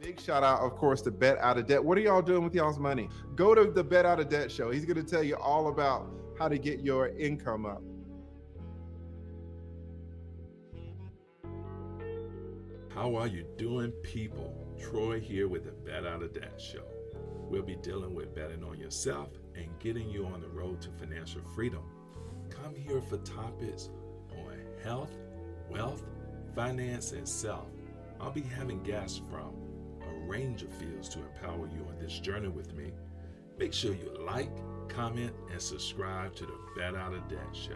Big shout out, of course, to Bet Out of Debt. What are y'all doing with y'all's money? Go to the Bet Out of Debt show. He's going to tell you all about how to get your income up. How are you doing, people? Troy here with the Bet Out of Debt show. We'll be dealing with betting on yourself and getting you on the road to financial freedom. Come here for topics on health, wealth, finance, and self. I'll be having guests from a range of fields to empower you on this journey with me. Make sure you like, comment, and subscribe to the Bet Out of Debt show.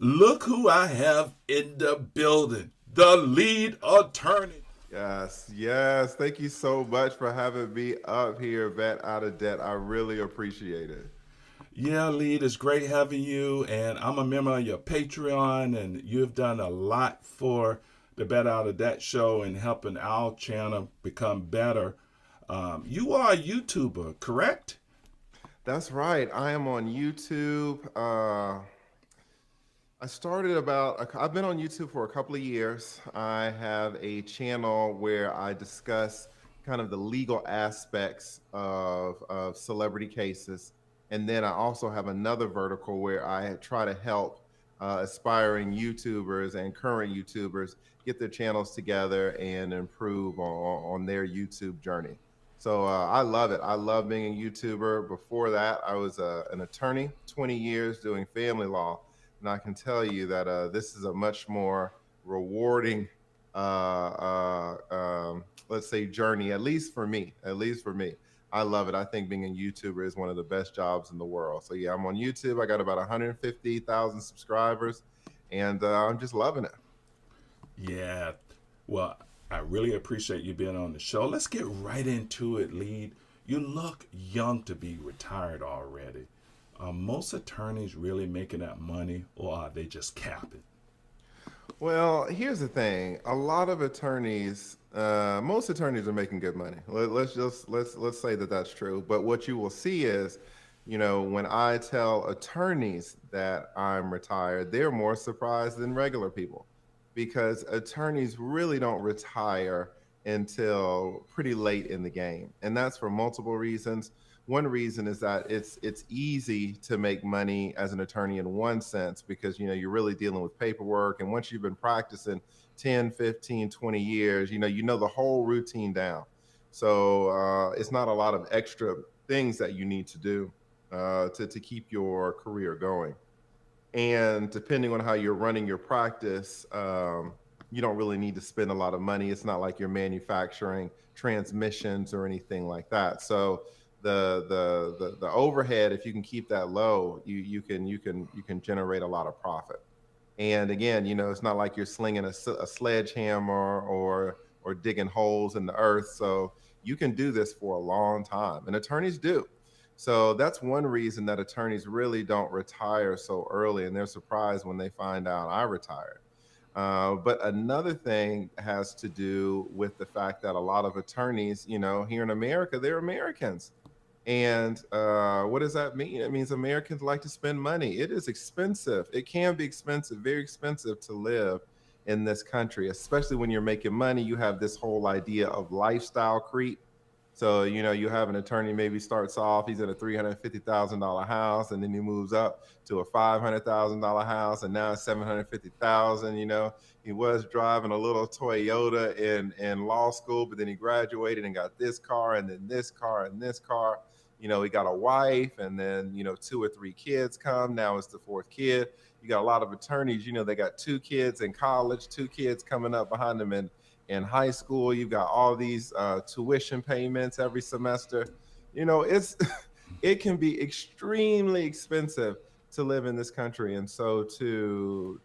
Look who I have in the building, the lead attorney. Yes. Thank you so much for having me up here, Bet Out of Debt. I really appreciate it. Yeah, lead, it's great having you, and I'm a member of your Patreon, and you've done a lot for the Bet Out of Debt show and helping our channel become better. You are a YouTuber, correct? That's right. I am on YouTube. I've been on YouTube for a couple of years. I have a channel where I discuss kind of the legal aspects of celebrity cases. And then I also have another vertical where I try to help aspiring YouTubers and current YouTubers get their channels together and improve on their YouTube journey. So I love it. I love being a YouTuber. Before that, I was an attorney, 20 years doing family law. And I can tell you that this is a much more rewarding, let's say, journey, at least for me. I love it. I think being a YouTuber is one of the best jobs in the world. So yeah, I'm on YouTube. I got about 150,000 subscribers, and I'm just loving it. Yeah, well, I really appreciate you being on the show. Let's get right into it, lead. You look young to be retired already. Are most attorneys really making that money, or are they just capping? Well, here's the thing. A lot of attorneys, most attorneys are making good money. Let's say that that's true. But what you will see is, when I tell attorneys that I'm retired, they're more surprised than regular people, because attorneys really don't retire until pretty late in the game, and that's for multiple reasons. One reason is that it's easy to make money as an attorney in one sense, because you're really dealing with paperwork, and once you've been practicing 10, 15, 20 years, you know the whole routine down. So it's not a lot of extra things that you need to do to keep your career going. And depending on how you're running your practice, you don't really need to spend a lot of money. It's not like you're manufacturing transmissions or anything like that. So the overhead, if you can keep that low, you can generate a lot of profit. And again, it's not like you're slinging a sledgehammer or digging holes in the earth. So you can do this for a long time, and attorneys do. So that's one reason that attorneys really don't retire so early, and they're surprised when they find out I retired. But another thing has to do with the fact that a lot of attorneys, here in America, they're Americans. And what does that mean? It means Americans like to spend money. It is expensive. It can be expensive, very expensive to live in this country, especially when you're making money. You have this whole idea of lifestyle creep. So, you have an attorney maybe starts off, he's in a $350,000 house, and then he moves up to a $500,000 house, and now it's $750,000. He was driving a little Toyota in law school, but then he graduated and got this car, and then this car, and this car. He got a wife, and then, 2 or 3 kids come. Now it's the 4th kid. You got a lot of attorneys, they got 2 kids in college, 2 kids coming up behind them in high school. You've got all these tuition payments every semester. It's it can be extremely expensive to live in this country. And so to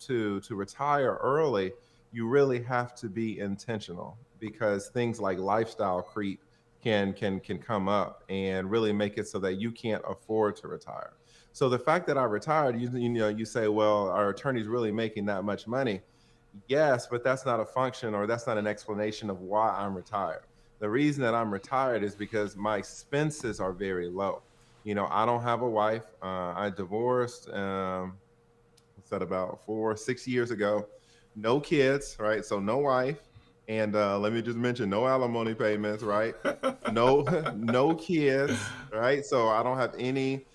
retire early, you really have to be intentional, because things like lifestyle creep can come up and really make it so that you can't afford to retire. So the fact that I retired, you say, well, are attorneys really making that much money? Yes, but that's not a function or that's not an explanation of why I'm retired. The reason that I'm retired is because my expenses are very low. I don't have a wife. I divorced. What's that, about 4, 6 years ago? No kids, right? So no wife, and let me just mention no alimony payments, right? No, no kids, right? So I don't have any,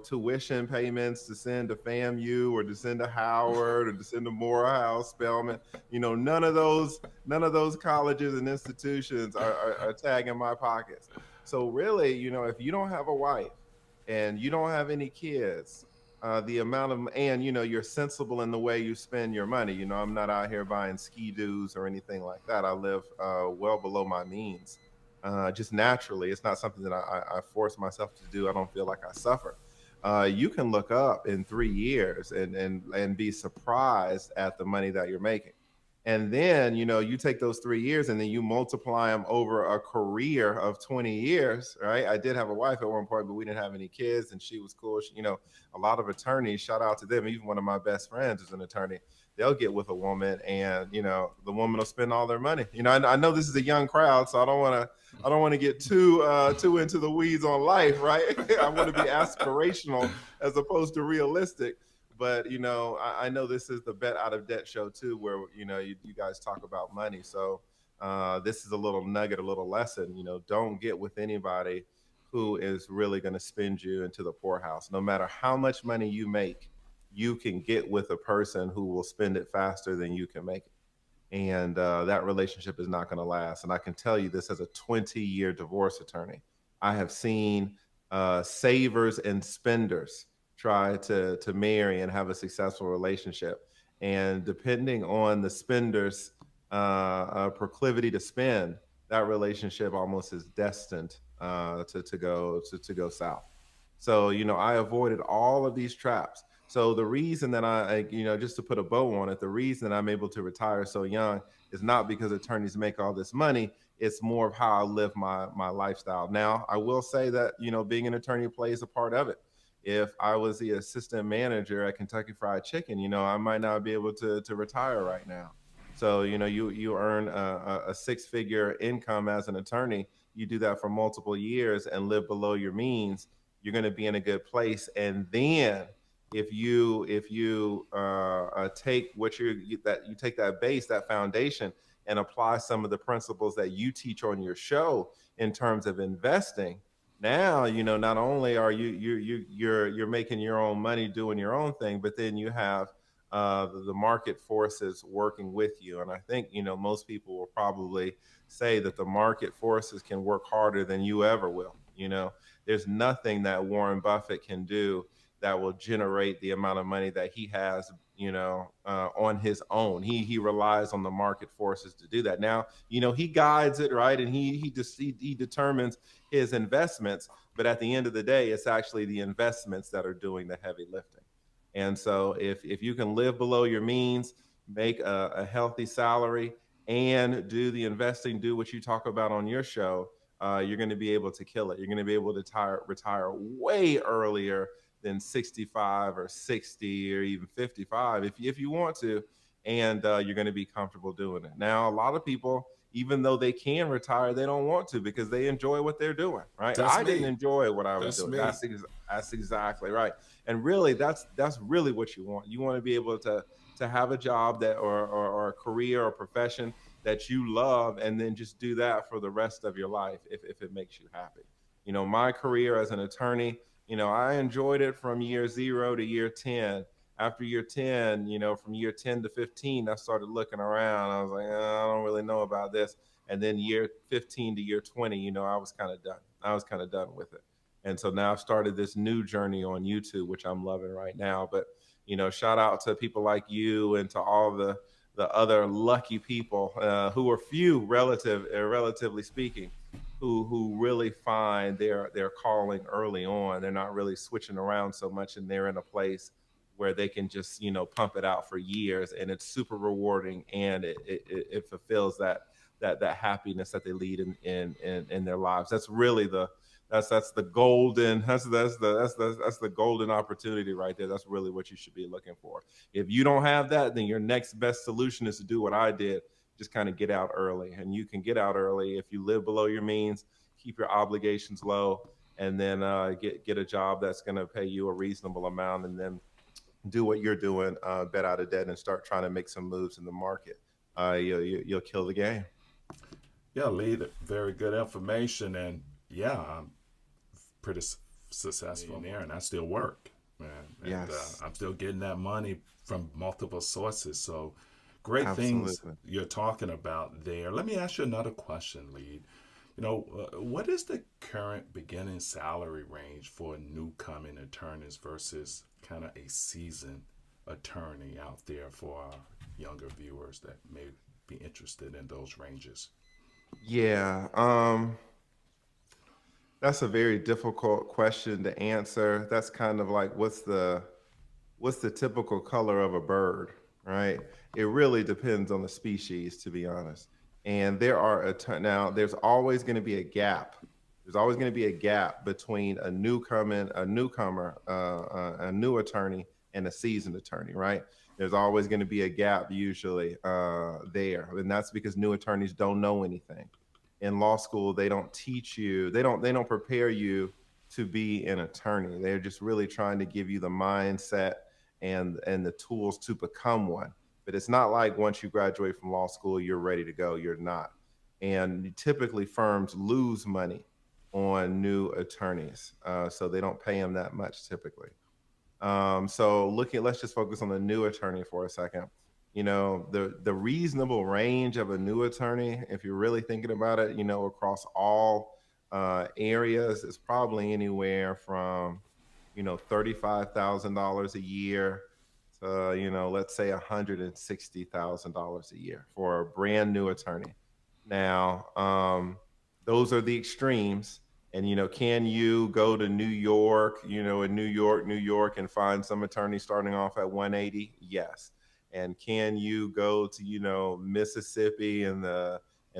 tuition payments to send to FAMU or to send to Howard or to send to Morehouse, Spelman. None of those colleges and institutions are tagging my pockets. So really, if you don't have a wife and you don't have any kids, the amount of and you're sensible in the way you spend your money. I'm not out here buying ski doos or anything like that. I live well below my means, just naturally. It's not something that I force myself to do. I don't feel like I suffer. You can look up in 3 years and be surprised at the money that you're making. And then, you take those 3 years and then you multiply them over a career of 20 years, right? I did have a wife at one point, but we didn't have any kids and she was cool. A lot of attorneys, shout out to them. Even one of my best friends is an attorney. They'll get with a woman and, the woman will spend all their money. I know this is a young crowd, so I don't want to get too into the weeds on life, right? I want to be aspirational as opposed to realistic. But I know this is the bet out of debt show too, where you guys talk about money. So this is a little nugget, a little lesson. Don't get with anybody who is really going to spend you into the poorhouse. No matter how much money you make, you can get with a person who will spend it faster than you can make it, and that relationship is not going to last. And I can tell you this as a 20-year divorce attorney. I have seen savers and spenders try to marry and have a successful relationship, and depending on the spender's proclivity to spend, that relationship almost is destined to go south. So I avoided all of these traps. So the reason that just to put a bow on it, the reason that I'm able to retire so young is not because attorneys make all this money. It's more of how I live my lifestyle. Now, I will say that being an attorney plays a part of it. If I was the assistant manager at Kentucky Fried Chicken, I might not be able to retire right now. So you earn a six-figure income as an attorney. You do that for multiple years and live below your means, you're going to be in a good place. And then if you take that you take that base, that foundation, and apply some of the principles that you teach on your show in terms of investing, now not only are you're making your own money doing your own thing, but then you have the market forces working with you. And I think most people will probably say that the market forces can work harder than you ever will. There's nothing that Warren Buffett can do that will generate the amount of money that he has, on his own. He relies on the market forces to do that. Now, he guides it, right, and he determines his investments. But at the end of the day, it's actually the investments that are doing the heavy lifting. And so, if you can live below your means, make a healthy salary, and do the investing, do what you talk about on your show, you're going to be able to kill it. You're going to be able to retire way earlier than 65 or 60 or even 55 if you want to, and you're going to be comfortable doing it. Now, a lot of people, even though they can retire, they don't want to because they enjoy what they're doing, right? That's I didn't me. enjoy what I was That's doing. me. That's exactly right. And really, that's really what you want. You want to be able to have a job that or a career or profession that you love, and then just do that for the rest of your life if it makes you happy. My career as an attorney, I enjoyed it from year 0 to year 10. After year 10, from year 10 to 15, I started looking around. I was like, I don't really know about this. And then year 15 to year 20, I was kind of done. I was kind of done with it. And so now I've started this new journey on YouTube, which I'm loving right now. But, shout out to people like you and to all the other lucky people who are few, relatively speaking, who really find their calling early on. They're not really switching around so much, and they're in a place where they can just pump it out for years, and it's super rewarding, and it fulfills that happiness that they lead in their lives. That's really That's the golden that's the golden opportunity right there. That's really what you should be looking for. If you don't have that, then your next best solution is to do what I did, just kind of get out early. And you can get out early if you live below your means, keep your obligations low, and then get a job that's going to pay you a reasonable amount, and then do what you're doing, bet out of debt, and start trying to make some moves in the market. You'll kill the game. Yeah, lead very good information, and yeah, I'm pretty successful there, and I still work, man, and Yes, I'm still getting that money from multiple sources. So, great things absolutely. you're talking about there. Let me ask you another question, lead. What is the current beginning salary range for newcoming attorneys versus kind of a seasoned attorney out there for our younger viewers that may be interested in those ranges? Yeah, that's a very difficult question to answer. That's kind of like what's the typical color of a bird, right? It really depends on the species, to be honest. And there are a ton now. There's always going to be a gap. There's always going to be a gap between a newcomer, a new attorney, and a seasoned attorney, right? There's always going to be a gap usually there, and that's because new attorneys don't know anything. In law school, they don't teach you. They don't prepare you to be an attorney. They're just really trying to give you the mindset and the tools to become one. But it's not like once you graduate from law school, you're ready to go. You're not. And typically, firms lose money on new attorneys, so they don't pay them that much typically. Let's just focus on the new attorney for a second. The reasonable range of a new attorney, if you're really thinking about it, across all areas, is probably anywhere from $35,000 a year to let's say $160,000 a year for a brand new attorney. Now, those are the extremes. And can you go to New York, in New York, and find some attorney starting off at 180? Yes. And can you go to Mississippi and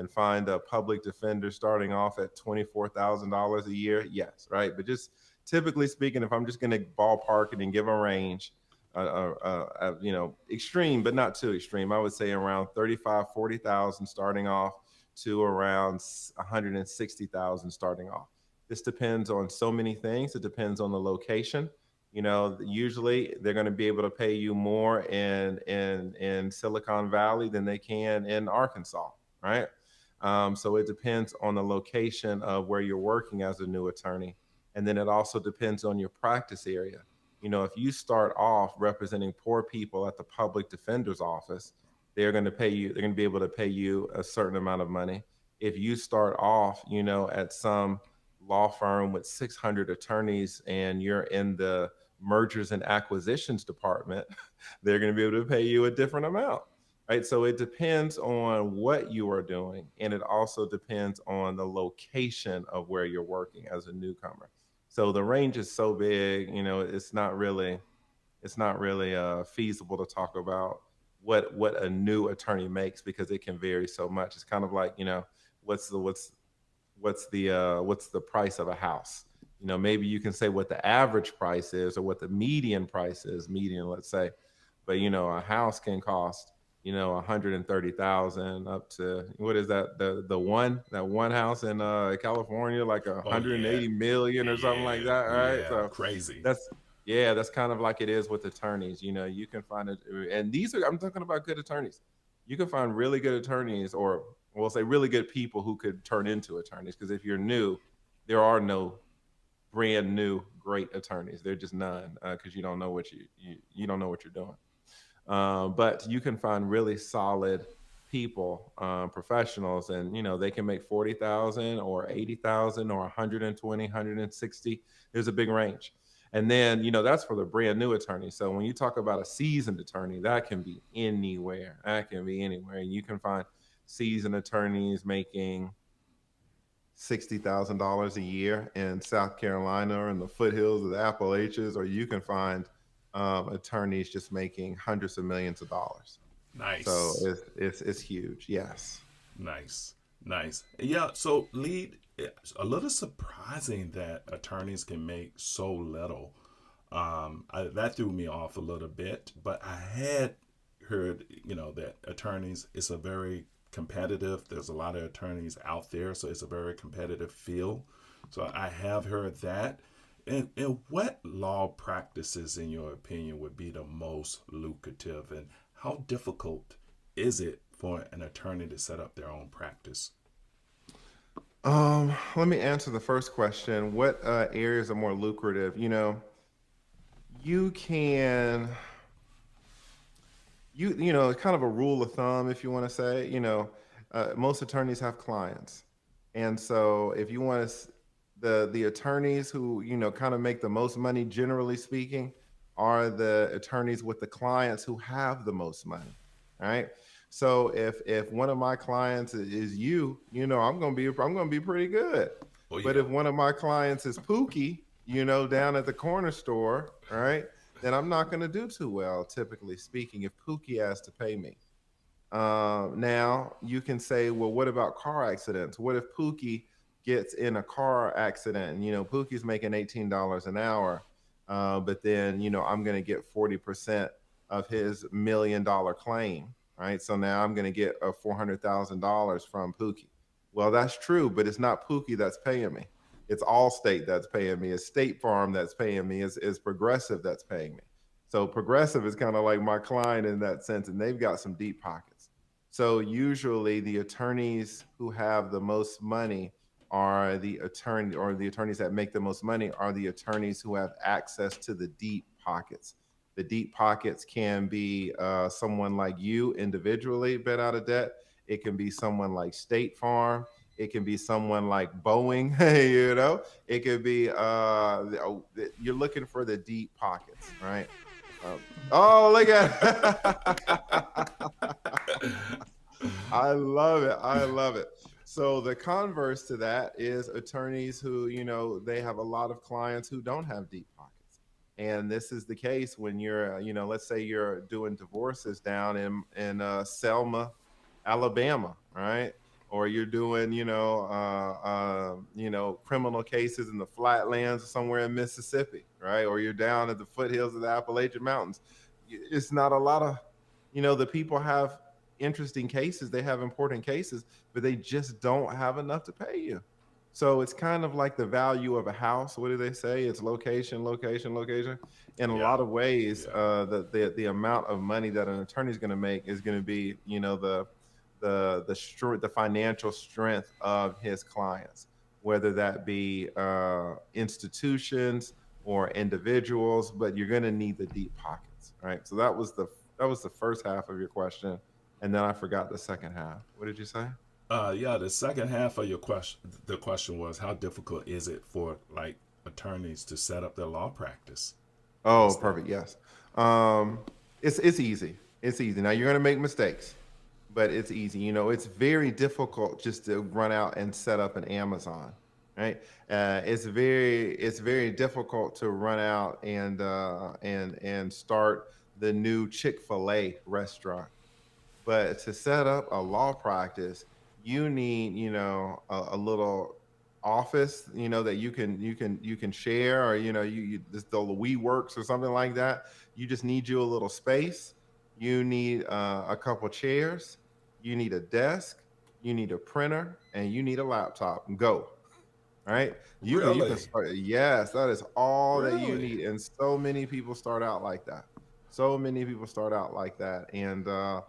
find a public defender starting off at $24,000 a year? Yes, right. But just typically speaking, if I'm just going to ballpark it and give a range, extreme, but not too extreme, I would say around 35, 40,000 starting off to around 160,000 starting off. This depends on so many things. It depends on the location. Usually they're going to be able to pay you more in Silicon Valley than they can in Arkansas, right? So it depends on the location of where you're working as a new attorney, and then it also depends on your practice area. If you start off representing poor people at the public defender's office, they're going to pay you. They're going to be able to pay you a certain amount of money. If you start off, at some law firm with 600 attorneys and you're in the mergers and acquisitions department, they're going to be able to pay you a different amount. Right. So it depends on what you are doing. And it also depends on the location of where you're working as a newcomer. So the range is so big, it's not really feasible to talk about what a new attorney makes because it can vary so much. It's kind of like, what's the what's what's the price of a house. Maybe you can say what the average price is or what the median price is, median, let's say. But a house can cost 130,000 up to, what is that, that one house in California, like Oh yeah, 180 million or something like yeah, that, right? yeah, So crazy. that's yeah, that's kind of like it is with attorneys. You can find it, and I'm talking about good attorneys. You can find really good attorneys, or we'll say really good people who could turn into attorneys. Because if you're new, there are no brand new great attorneys. They're just none, because you don't know you don't know what you're doing. But you can find really solid people, professionals, and they can make 40,000 or 80,000 or 120, 160. There's a big range. And then that's for the brand new attorney. So when you talk about a seasoned attorney, that can be anywhere. That can be anywhere. And you can find seasoned attorneys making $60,000 a year in South Carolina or in the foothills of the Appalachians, or you can find attorneys just making hundreds of millions of dollars. So Nice. it's huge. Yes. Nice, nice. Yeah. So, lead. it's a little surprising that attorneys can make so little. That threw me off a little bit, but I had heard, that attorneys, it's a very competitive, there's a lot of attorneys out there, so it's a very competitive field. So I have heard that. And what law practices, in your opinion, would be the most lucrative, and how difficult is it for an attorney to set up their own practice? Let me answer the first question. What areas are more lucrative? You can, it's kind of a rule of thumb, if you want to say, most attorneys have clients. And so if you want to, the attorneys who, kind of make the most money, generally speaking, are the attorneys with the clients who have the most money. Right. So if one of my clients is you, I'm gonna be pretty good. Oh But yeah. if one of my clients is Pookie, down at the corner store, right, then I'm not gonna do too well, typically speaking, if Pookie has to pay me. Now you can say, well, what about car accidents? What if Pookie gets in a car accident? And, Pookie's making $18 an hour, but then I'm going to get 40% of his $1 million claim, right? So now I'm going to get a $400,000 from Pookie. Well, that's true, but it's not Pookie that's paying me. It's Allstate that's paying me. It's State Farm that's paying me. It's Progressive that's paying me. So Progressive is kind of like my client in that sense, and they've got some deep pockets. So usually the attorneys who have the most money are the attorneys that make the most money are the attorneys who have access to the deep pockets. The deep pockets can be someone like you individually, bet out of debt. It can be someone like State Farm. It can be someone like Boeing. It could be you're looking for the deep pockets, right? Um, oh, look at I love it. I love it. So the converse to that is attorneys who, they have a lot of clients who don't have deep pockets. And this is the case when you're, let's say you're doing divorces down in Selma, Alabama, right? Or you're doing, criminal cases in the flatlands or somewhere in Mississippi, right? Or you're down at the foothills of the Appalachian Mountains. It's not a lot of, the people have interesting cases, they have important cases, but they just don't have enough to pay you. So it's kind of like the value of a house. What do they say? It's location, location, location. In a Yeah. lot of ways, Yeah. the amount of money that an attorney is going to make is going to be, the financial strength of his clients, whether that be institutions or individuals. But you're going to need the deep pockets, right? So that was the first half of your question, and then I forgot the second half. What did you say? Yeah, the second half of your question, the question was, how difficult is it for like attorneys to set up their law practice? Oh, What's that? perfect. Yes. Um, it's easy. It's easy. Now you're gonna make mistakes, but it's easy. It's very difficult just to run out and set up an Amazon, right? It's very difficult to run out and start the new Chick-fil-A restaurant. But to set up a law practice, you need, a little office, that you can share, or you this the we works or something like that. You just need you a little space. You need a couple chairs. You need a desk. You need a printer, and you need a laptop. Go. Right? You can Really? start. Yes, that is all that you Really? need, and so many people start out like that. So many people start out like that, and the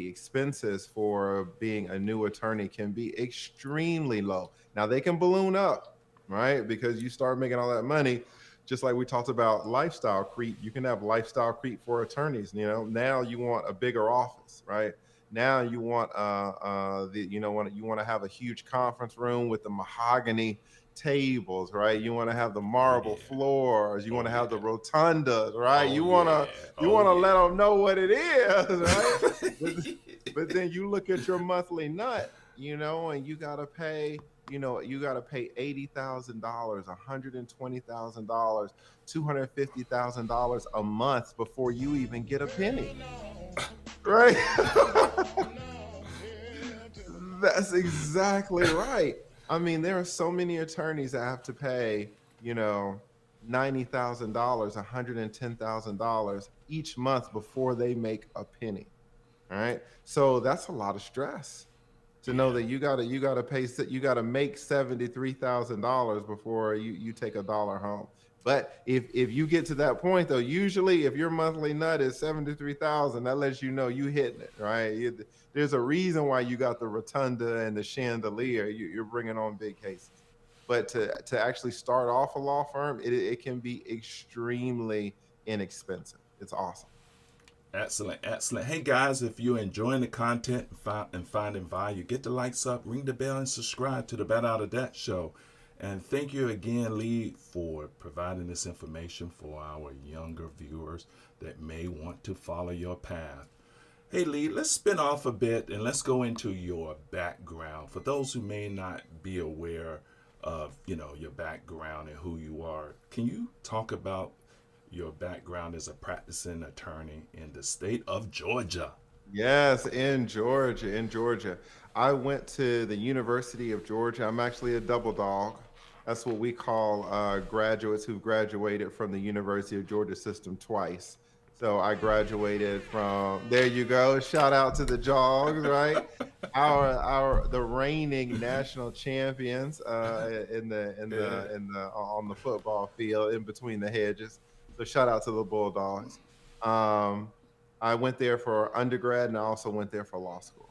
expenses for being a new attorney can be extremely low. Now they can balloon up, right? Because you start making all that money. Just like we talked about lifestyle creep, you can have lifestyle creep for attorneys. Now you want a bigger office, right? Now you want you want to have a huge conference room with the mahogany tables, right? You want to have the Oh marble yeah. floors. You want Oh to have the yeah. rotundas, right? Oh You want to yeah. you Oh want to let yeah. them know what it is, right? But, but then you look at your monthly nut, and you gotta pay $80,000, $120,000, $250,000 a month before you even get a penny, right? That's exactly right. I mean, there are so many attorneys that have to pay, you know, $90,000, $110,000 each month before they make a penny. All right. So that's a lot of stress to know Yeah. that you gotta pay you gotta make $73,000 before you take a dollar home. But if you get to that point though, usually if your monthly nut is 73,000, that lets you know you hitting it, right? There's a reason why you got the rotunda and the chandelier. You're bringing on big cases. But to actually start off a law firm, it can be extremely inexpensive. It's awesome. Excellent, excellent. Hey guys, if you're enjoying the content and finding value, get the likes up, ring the bell, and subscribe to the Better Out of That show. And thank you again, Lee, for providing this information for our younger viewers that may want to follow your path. Hey Lee, let's spin off a bit and let's go into your background. For those who may not be aware of, your background and who you are, can you talk about your background as a practicing attorney in the state of Georgia? Yes, in Georgia, in Georgia. I went to the University of Georgia. I'm actually a double dog. That's what we call graduates who've graduated from the University of Georgia system twice. So I graduated from there you go. Shout out to the Jogs, right? Our the reigning national champions on the football field in between the hedges. So shout out to the Bulldogs. Um, I went there for undergrad and I also went there for law school.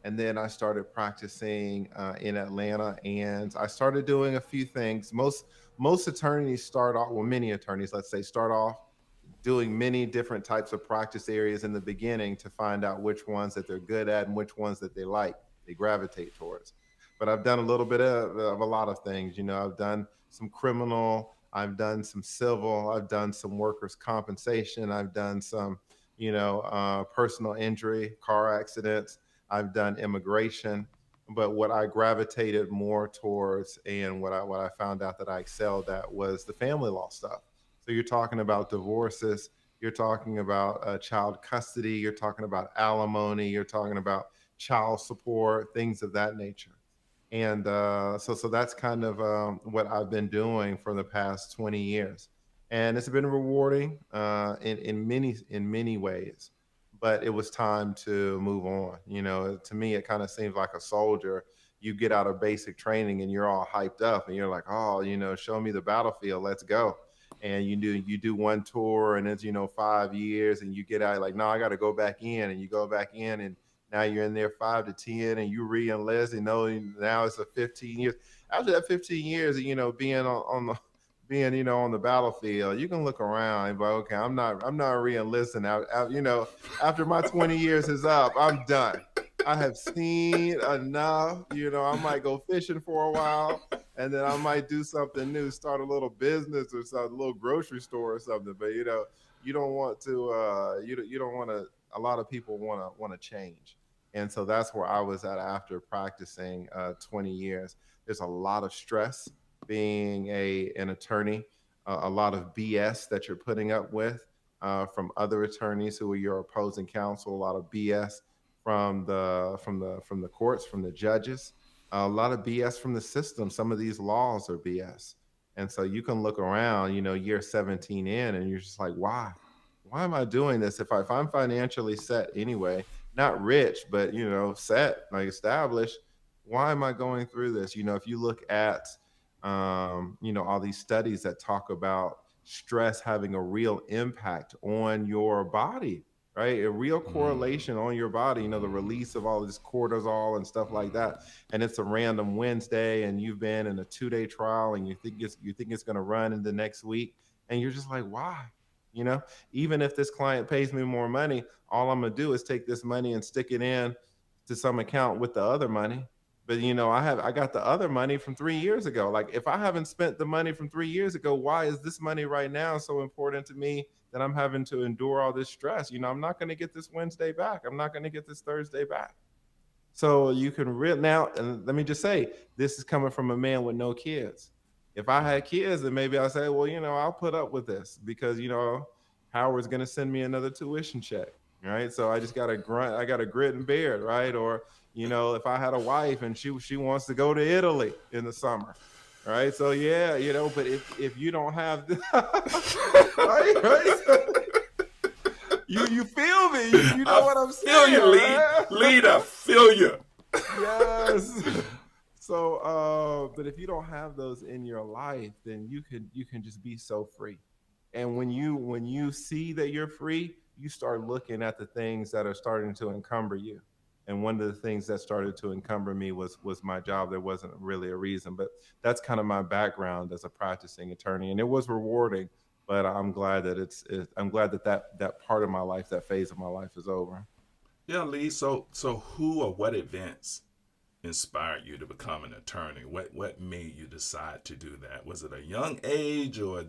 And then I started practicing in Atlanta, and I started doing a few things. Most attorneys start off, well, many attorneys, let's say, start off doing many different types of practice areas in the beginning to find out which ones that they're good at and which ones that they like, they gravitate towards. But I've done a little bit of a lot of things. I've done some criminal, I've done some civil, I've done some workers' compensation, I've done some, personal injury, car accidents, I've done immigration. But what I gravitated more towards and what I found out that I excelled at was the family law stuff. So you're talking about divorces, you're talking about child custody, you're talking about alimony, you're talking about child support, things of that nature. And so that's kind of what I've been doing for the past 20 years, and it's been rewarding in many ways. But it was time to move on. To me, it kind of seems like a soldier. You get out of basic training and you're all hyped up, and you're like, oh, show me the battlefield, let's go. And you do one tour, and it's 5 years, and you get out like, no, I got to go back in, and you go back in, and now you're in there 5 to 10, and you re-enlist, now it's a 15 years. After that 15 years, being on the being on the battlefield, you can look around and be like, okay, I'm not re-enlisting out, after my 20 years is up, I'm done. I have seen enough. I might go fishing for a while, and then I might do something new, start a little business or something, a little grocery store or something. But you don't want to. You don't want to. A lot of people want to change, and so that's where I was at after practicing 20 years. There's a lot of stress being an attorney, a lot of BS that you're putting up with from other attorneys who are your opposing counsel. A lot of BS from the courts, from the judges, a lot of BS from the system. Some of these laws are BS. And so you can look around, year 17 in, and you're just like, why? Why am I doing this? If I'm financially set anyway, not rich, but set, like established, why am I going through this? If you look at all these studies that talk about stress having a real impact on your body, right? A real Mm, correlation on your body, the mm, release of all this cortisol and stuff like that. And it's a random Wednesday, and you've been in a 2-day trial, and you think it's going to run in the next week, and you're just like, why? You know, Even if this client pays me more money, all I'm gonna do is take this money and stick it in to some account with the other money. But I got the other money from 3 years ago. Like, if I haven't spent the money from 3 years ago, why is this money right now so important to me that I'm having to endure all this stress? I'm not going to get this Wednesday back. I'm not going to get this Thursday back. So you can now, and let me just say, this is coming from a man with no kids. If I had kids, then maybe I'll say, well, I'll put up with this because Howard's going to send me another tuition check. right? So I just got to grunt, I got to grit and bear it, right? Or, if I had a wife and she wants to go to Italy in the summer, right? So yeah, but if you don't have right? You feel me? You know I what I'm feel saying, you, right? lead. I feel you. Yes. So, but if you don't have those in your life, then you can just be so free. And when you see that you're free, you start looking at the things that are starting to encumber you. And one of the things that started to encumber me was my job. There wasn't really a reason, but that's kind of my background as a practicing attorney, and it was rewarding. But I'm glad that I'm glad that part of my life, that phase of my life, is over. Yeah, Lee. So who or what events inspired you to become an attorney? What made you decide to do that? Was it a young age, or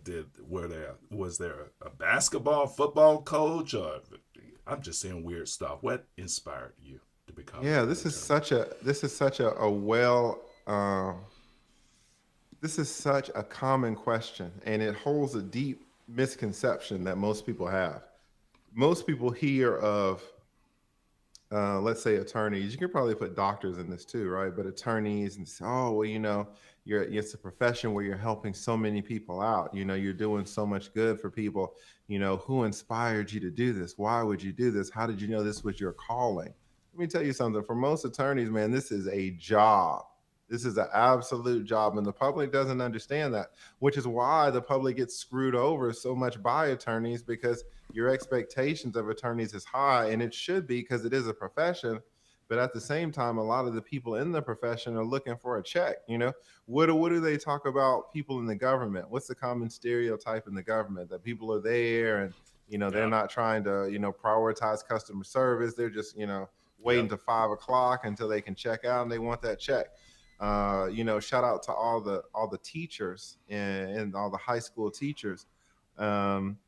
was there a basketball, football coach, or I'm just saying weird stuff? What inspired you to become Yeah, an attorney? this is such a well this is such a common question, and it holds a deep misconception that most people have. Most people hear of, let's say, attorneys. You could probably put doctors in this too, right? But attorneys, and say, oh, well, it's a profession where you're helping so many people out. You're doing so much good for people. Who inspired you to do this? Why would you do this? How did you know this was your calling? Let me tell you something. For most attorneys, man, this is a job. This is an absolute job, and the public doesn't understand that, which is why the public gets screwed over so much by attorneys, because your expectations of attorneys is high, and it should be, because it is a profession. But at the same time, a lot of the people in the profession are looking for a check. What do they talk about people in the government? What's the common stereotype in the government? That people are there, and they're Yeah, not trying to prioritize customer service. They're just waiting yep, to 5 o'clock until they can check out, and they want that check. Shout out to all the teachers, and all the high school teachers. um,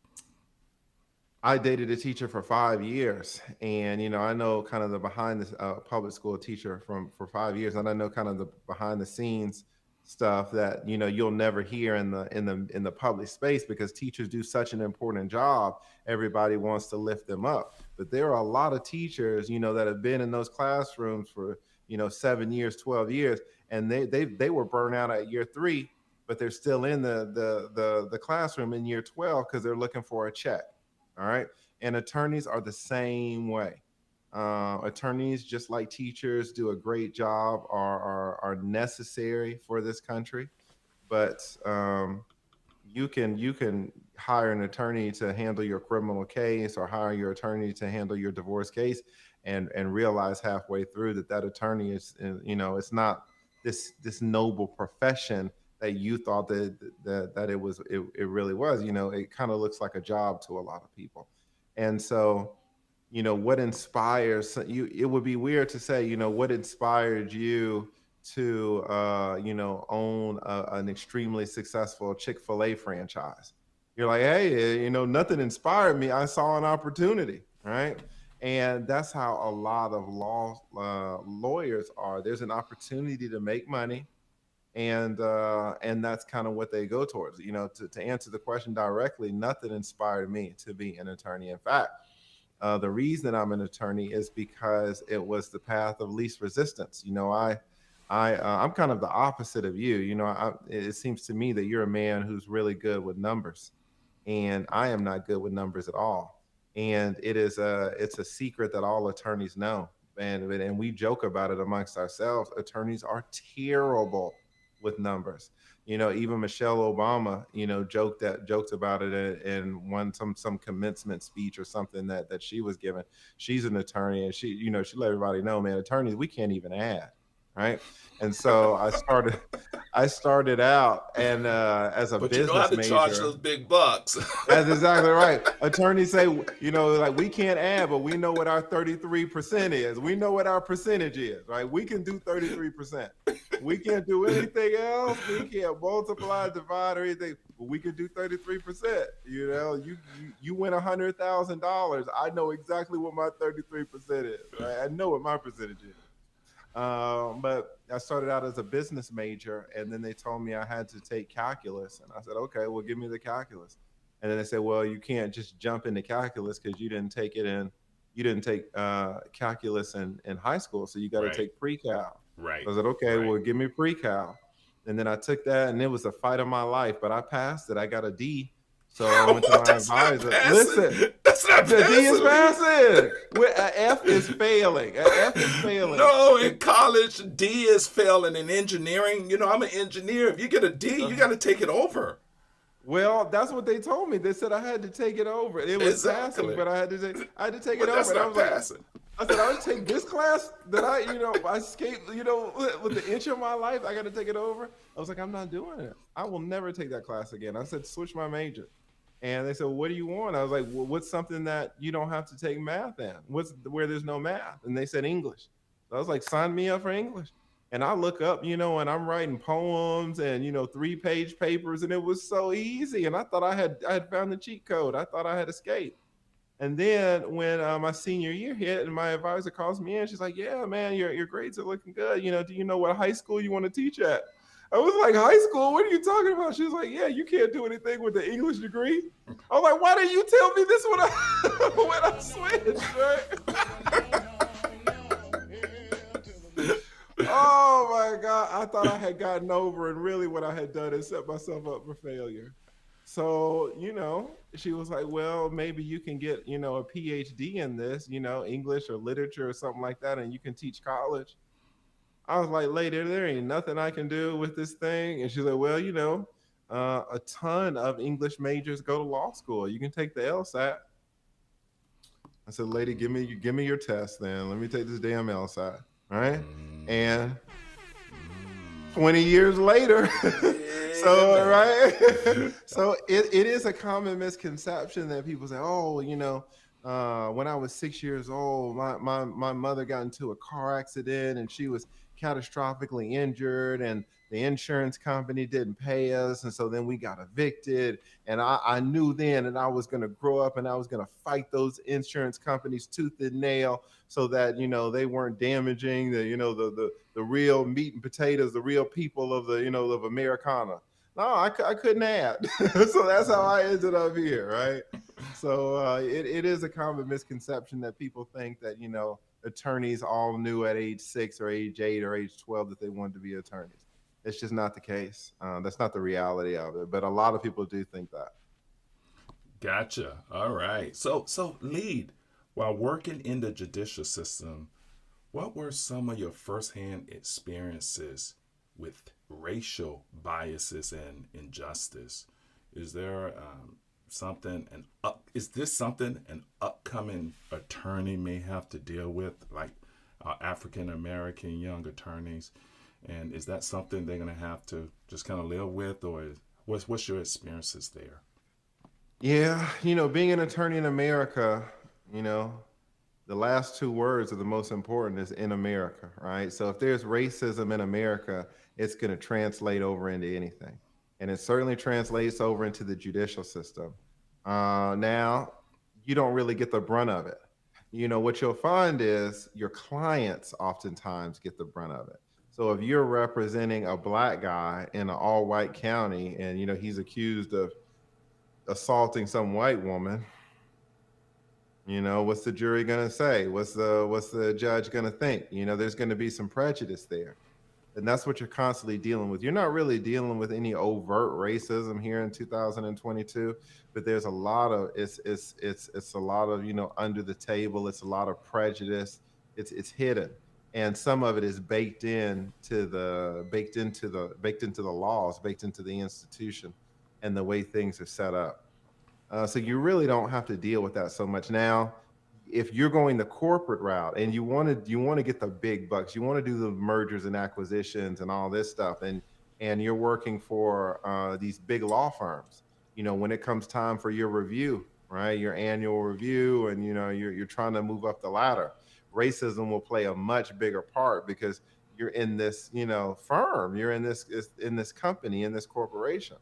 I dated a teacher for 5 years, and I know kind of the behind the public school teacher from for 5 years, and I know kind of the behind the scenes stuff that you'll never hear in the public space, because teachers do such an important job. Everybody wants to lift them up, but there are a lot of teachers that have been in those classrooms for 7 years, 12 years, and they were burned out at year three, but they're still in the classroom in year 12 because they're looking for a check. All right. And attorneys are the same way. Attorneys, just like teachers, do a great job, are necessary for this country. But you can hire an attorney to handle your criminal case, or hire your attorney to handle your divorce case, and realize halfway through that attorney is, it's not this noble profession that you thought that it really was. It kind of looks like a job to a lot of people. And so, what inspires you? It would be weird to say, what inspired you to own an extremely successful Chick-fil-A franchise. You're like, hey, nothing inspired me. I saw an opportunity, right? And that's how a lot of lawyers are. There's an opportunity to make money, and that's kind of what they go towards. To answer the question directly, nothing inspired me to be an attorney. In fact, the reason I'm an attorney is because it was the path of least resistance. I'm kind of the opposite of you. It seems to me that you're a man who's really good with numbers, and I am not good with numbers at all. And it's a secret that all attorneys know, and we joke about it amongst ourselves. Attorneys are terrible with numbers. Even Michelle Obama, joked about it in one some commencement speech or something that she was given. She's an attorney, and she let everybody know, man, attorneys, we can't even add, right? And so I started out, and as a but you know how business to charge major. those big bucks. That's exactly right. Attorneys say, like, we can't add, but we know what our 33% is. We know what our percentage is, right? We can do 33%. We can't do anything else. We can't multiply, divide, or anything, but we can do 33%. You win $100,000. I know exactly what my 33% is, right? I know what my percentage is. But I started out as a business major, and then they told me I had to take calculus, and I said, okay, well, give me the calculus. And then they said, well, you can't just jump into calculus because you didn't take it in you didn't take calculus in high school, so you got to Right. take pre-cal. Right. I said, okay, Right. well, give me pre-cal. And then I took that, and it was the fight of my life, but I passed it. I got a D. So I went to What? my That's not advisor. passing. Listen, That's not the D is passing, Lee. passing. A F is failing. A F is failing. No, in And college, D is failing. In engineering, I'm an engineer. If you get a D, you uh, got to take it over. well, that's what they told me. They said I had to take it over. It was passing, Exactly. but I had to take it But over. that's And I not was like, passing. I said, I would take this class that I escaped, with the inch of my life. I got to take it over. I was like, I'm not doing it. I will never take that class again. I said, switch my major. And they said, well, what do you want? I was like, well, what's something that you don't have to take math in? What's where there's no math? And they said English. So I was like, sign me up for English. And I look up, and I'm writing poems and 3-page papers, and it was so easy. And I thought I had found the cheat code. I thought I had escaped. And then when my senior year hit, and my advisor calls me in, she's like, "Yeah, man, your grades are looking good. Do you know what high school you want to teach at?" I was like, "High school? What are you talking about?" She was like, "Yeah, you can't do anything with the English degree." I was like, "Why didn't you tell me this when I when I switched?" Right? Oh my God. I thought I had gotten over, and really what I had done is set myself up for failure. So, she was like, well, maybe you can get, a PhD in this, English or literature or something like that, and you can teach college. I was like, lady, there ain't nothing I can do with this thing. And she's like, well, a ton of English majors go to law school. You can take the LSAT. I said, lady, give me your test then. Let me take this damn LSAT. All right. Mm, And 20 years later. yeah, So, man. right. So it is a common misconception that people say, oh, when I was 6 years old, my mother got into a car accident and she was catastrophically injured, and the insurance company didn't pay us. And so then we got evicted. And I knew then that I was going to grow up and I was going to fight those insurance companies tooth and nail, so that they weren't damaging the real meat and potatoes, the real people of of Americana. No, I couldn't add. So that's how I ended up here, right? So it is a common misconception that people think that attorneys all knew at age 6 or age 8 or age 12 that they wanted to be attorneys. It's just not the case. That's not the reality of it. But a lot of people do think that. Gotcha. All right. So lead. While working in the judicial system, what were some of your firsthand experiences with racial biases and injustice? Is there is this something an upcoming attorney may have to deal with, like African American young attorneys? And is that something they're going to have to just kind of live with, or what's your experiences there? Yeah, being an attorney in America, you know, the last two words are the most important, is in America, right? So if there's racism in America, it's going to translate over into anything. And it certainly translates over into the judicial system. Now, you don't really get the brunt of it. What you'll find is your clients oftentimes get the brunt of it. So if you're representing a black guy in an all white county, and he's accused of assaulting some white woman, what's the jury going to say? What's the judge going to think? There's going to be some prejudice there. And that's what you're constantly dealing with. You're not really dealing with any overt racism here in 2022, but there's a lot of it's a lot of under the table. It's a lot of prejudice. It's hidden, and some of it is baked into the laws, baked into the institution, and the way things are set up. So you really don't have to deal with that so much now. If you're going the corporate route and you want to get the big bucks, you want to do the mergers and acquisitions and all this stuff, and you're working for these big law firms. When it comes time for your review, right, your annual review, and you're trying to move up the ladder, racism will play a much bigger part because you're in this firm, you're in this company, in this corporation.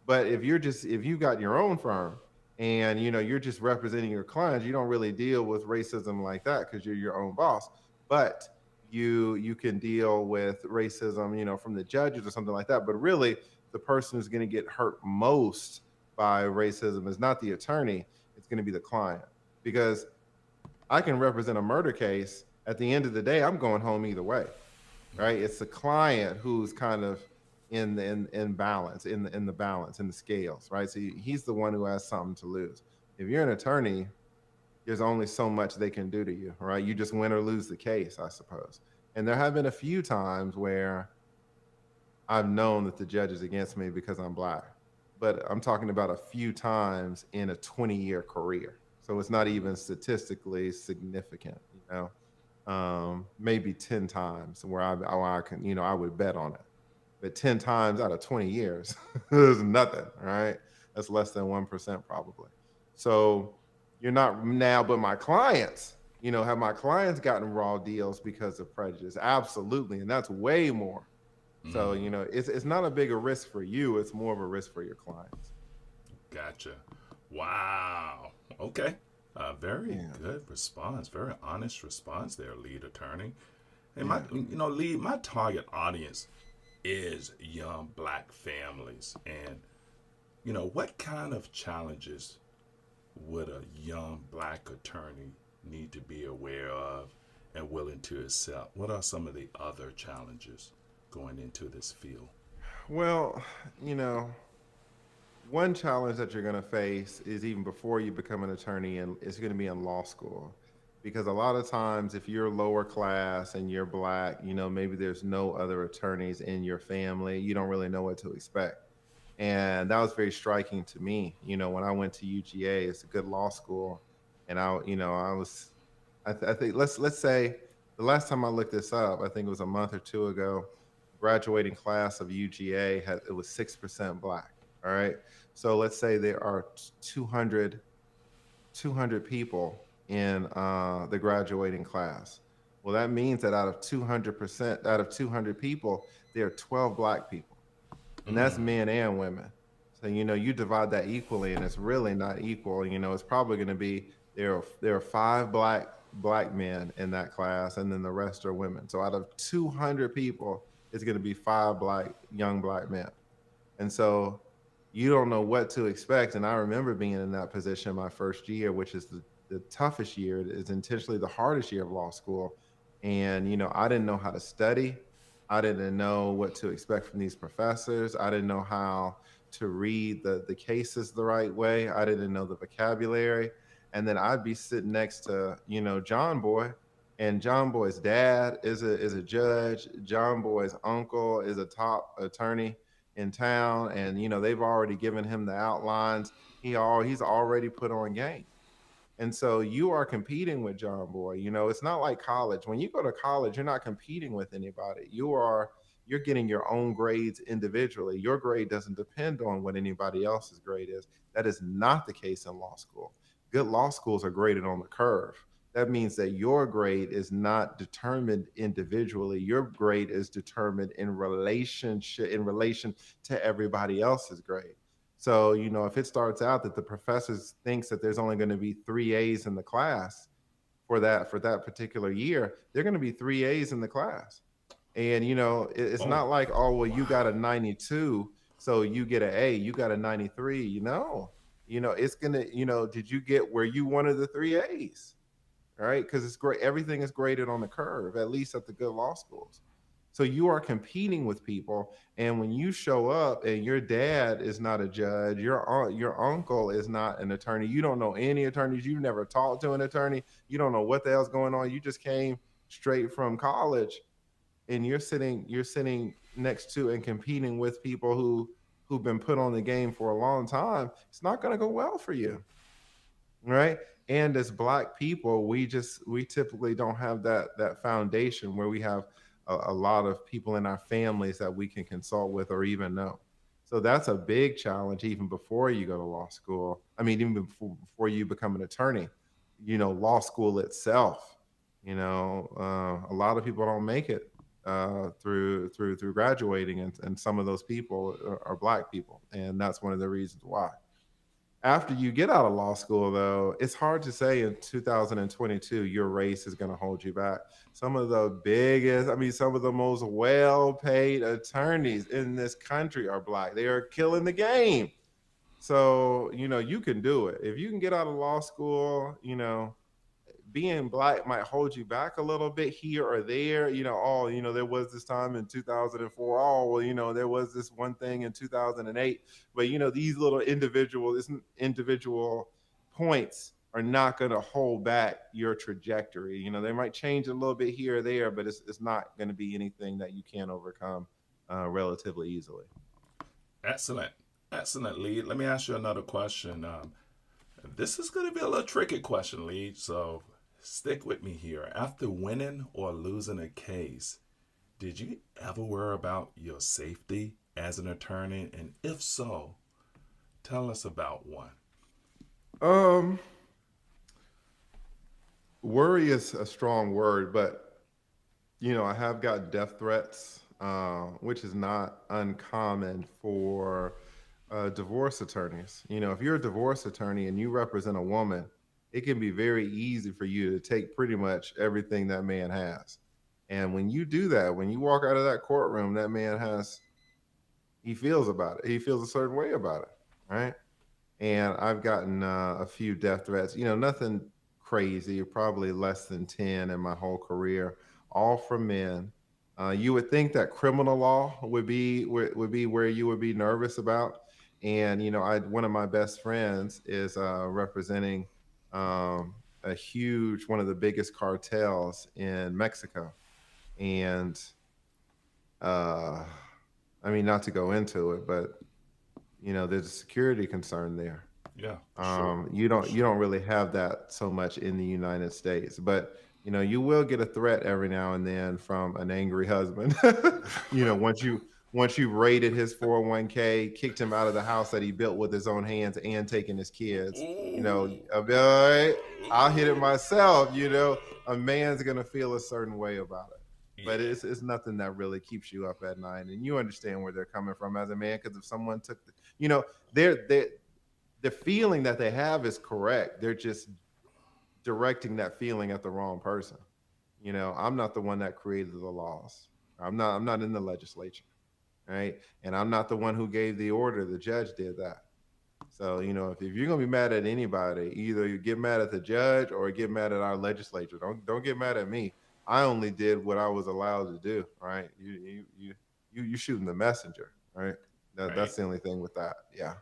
But if you got your own firm, and you're just representing your clients, you don't really deal with racism like that because you're your own boss. But you can deal with racism, from the judges or something like that. But really, the person who's going to get hurt most by racism is not the attorney; it's going to be the client, because I can represent a murder case. At the end of the day, I'm going home either way, right? It's the client who's kind of in balance, in the balance, in the scales, right? So he's the one who has something to lose. If you're an attorney, there's only so much they can do to you, right? You just win or lose the case, I suppose. And there have been a few times where I've known that the judge is against me because I'm black, but I'm talking about a few times in a 20-year career. So it's not even statistically significant, maybe 10 times where I can, I would bet on it. But 10 times out of 20 years is nothing, right? That's less than 1% probably. So you're not now, but my clients, have my clients gotten raw deals because of prejudice? Absolutely. And that's way more. So, Mm, it's not a bigger risk for you, it's more of a risk for your clients. gotcha. Wow. Okay. Very Yeah. good response. Very honest response there, lead attorney. And Yeah. lead, my target audience is young black families. And, what kind of challenges would a young black attorney need to be aware of and willing to accept? What are some of the other challenges going into this field? Well, you know, one challenge that you're going to face is even before you become an attorney, and it's going to be in law school. Because a lot of times, if you're lower class and you're black, maybe there's no other attorneys in your family, you don't really know what to expect. And that was very striking to me. When I went to UGA, it's a good law school, and I was, I think let's say the last time I looked this up, I think it was a month or two ago. Graduating class of UGA had it was 6% black. All right, so let's say there are 200 people in the graduating class. Well, that means that out of 200 people, there are 12 black people, and that's Mm, men and women. So you divide that equally, and it's really not equal. It's probably going to be there are five black men in that class, and then the rest are women. So out of 200 people, it's going to be five young black men. And so you don't know what to expect. And I remember being in that position my first year, which is the toughest year. It is intentionally the hardest year of law school. And, I didn't know how to study. I didn't know what to expect from these professors. I didn't know how to read the cases the right way. I didn't know the vocabulary. And then I'd be sitting next to, John Boy, and John Boy's dad is a judge. John Boy's uncle is a top attorney in town, and they've already given him the outlines. He's already put on game. And so you are competing with John Boy. It's not like college. When you go to college, you're not competing with anybody. You're getting your own grades individually. Your grade doesn't depend on what anybody else's grade is. That is not the case in law school. Good law schools are graded on the curve. That means that your grade is not determined individually. Your grade is determined in relation to everybody else's grade. So, if it starts out that the professors thinks that there's only going to be 3 A's in the class for that particular year, they're going to be 3 A's in the class. And it's oh, not like, oh well, you got a wow. 92, so you get an A, you got a 93. It's gonna, did you get where you wanted the 3 A's? Right? Because it's great. Everything is graded on the curve, at least at the good law schools. So you are competing with people, and when you show up and your dad is not a judge, your uncle is not an attorney, you don't know any attorneys, you've never talked to an attorney, you don't know what the hell's going on, you just came straight from college, and you're sitting next to and competing with people who've been put on the game for a long time. It's not going to go well for you, right? And as black people, we typically don't have that foundation where we have a lot of people in our families that we can consult with or even know. So that's a big challenge even before you go to law school. I mean, even before you become an attorney. Law school itself. A lot of people don't make it through graduating, and some of those people are black people, and that's one of the reasons why. After you get out of law school, though, it's hard to say in 2022 your race is going to hold you back. Some of the most well paid attorneys in this country are black. They are killing the game. So, you can do it. If you can get out of law school, being black might hold you back a little bit here or there. Oh, there was this time in 2004. Oh, well, there was this one thing in 2008. But these little individual points are not going to hold back your trajectory. They might change a little bit here or there, but it's not going to be anything that you can't overcome relatively easily. Excellent. Excellent, Lee. Let me ask you another question. This is going to be a little tricky question, Lee. So stick with me here. After winning or losing a case, did you ever worry about your safety as an attorney? And if so, tell us about one. Um, Worry is a strong word, but I have got death threats, which is not uncommon for divorce attorneys. If you're a divorce attorney and you represent a woman, it can be very easy for you to take pretty much everything that man has. And when you do that, when you walk out of that courtroom, that man he feels about it. He feels a certain way about it, right? And I've gotten a few death threats. Nothing crazy, probably less than 10 in my whole career, all from men. You would think that criminal law would be where you would be nervous about. And I one of my best friends is representing a huge one of the biggest cartels in Mexico, and uh, I mean, not to go into it, but there's a security concern there. Yeah, for sure. For You don't sure. really have that so much in the United States, but you will get a threat every now and then from an angry husband. Once you raided his 401k, kicked him out of the house that he built with his own hands, and taken his kids. Ooh. I'll be all right. I'll hit it myself. A man's gonna feel a certain way about it. But Yeah. it's nothing that really keeps you up at night, and you understand where they're coming from as a man. Because if someone took they're the feeling that they have is correct. They're just directing that feeling at the wrong person. I'm not the one that created the laws. I'm not in the legislature, right? And I'm not the one who gave the order. The judge did that. So, if you're gonna be mad at anybody, either you get mad at the judge or get mad at our legislature. Don't get mad at me. I only did what I was allowed to do, right? You shooting the messenger, right? Right. That's the only thing with that. Yeah.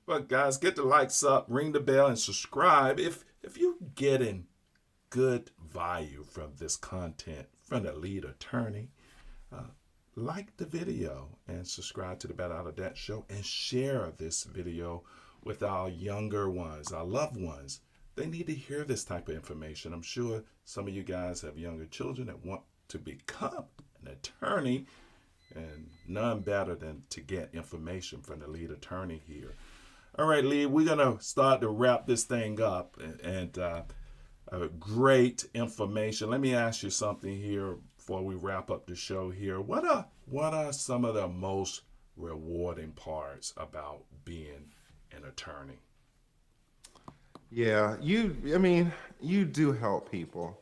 But guys, get the likes up, ring the bell, and subscribe if you're getting good value from this content from the lead attorney. Uh, like the video and subscribe to the Bet Out of Debt Show and share this video with our younger ones, our loved ones. They need to hear this type of information. I'm sure some of you guys have younger children that want to become an attorney, and none better than to get information from the lead attorney here. All right, Lee, we're going to start to wrap this thing up, and great information. Let me ask you something here before we wrap up the show here. What are some of the most rewarding parts about being an attorney? Yeah, I mean, you do help people.